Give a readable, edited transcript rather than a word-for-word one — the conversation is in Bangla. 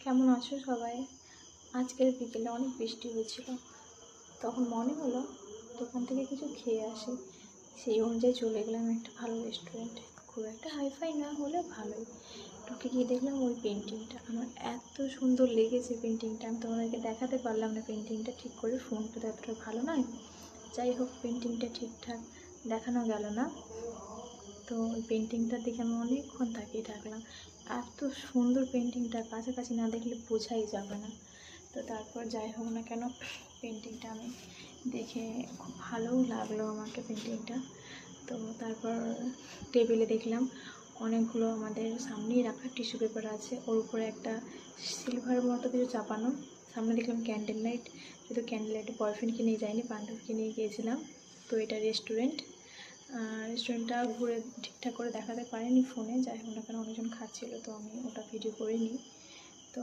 কেমন আছো সবাই? আজকের বিকেলে অনেক বৃষ্টি হয়েছিল, তখন মনে হলো দোকান থেকে কিছু খেয়ে আসি। সেই অনুযায়ী চলে গেলাম একটা ভালো রেস্টুরেন্টে। খুব একটা হাইফাই না হলে ভালোই। ঢুকে গিয়ে দেখলাম ওই পেন্টিংটা আমার এত সুন্দর লেগেছে। পেন্টিংটা আমি তোমাদেরকে দেখাতে পারলাম না, পেন্টিংটা ঠিক করে, ফোনটা তো এতটা ভালো নয়। যাই হোক, পেন্টিংটা ঠিকঠাক দেখানো গেল না। তো ওই পেন্টিংটার দিকে আমি অনেকক্ষণ তাকিয়ে থাকলাম। এত সুন্দর পেন্টিংটা, কাছাকাছি না দেখলে বোঝাই যাবে না। তো তারপর যাই হোক না কেন, পেন্টিংটা আমি দেখে খুব ভালোও লাগলো আমাকে পেন্টিংটা। তো তারপর টেবিলে দেখলাম অনেকগুলো আমাদের সামনেই রাখা টিস্যু পেপার আছে, ওর উপরে একটা সিলভার মতো কিছু চাপানো। সামনে দেখলাম ক্যান্ডেল লাইট, শুধু ক্যান্ডেল লাইটে বয়ফ্রেন্ডকে নিয়ে যাইনি, বান্ধবীকে নিয়ে গিয়েছিলাম। তো এটা রেস্টুরেন্টটা ঘুরে ঠিকঠাক করে দেখাতে পারিনি ফোনে। যাই হোক না কেন, অনেকজন খাচ্ছিলো, তো আমি ওটা ভিডিও করিনি।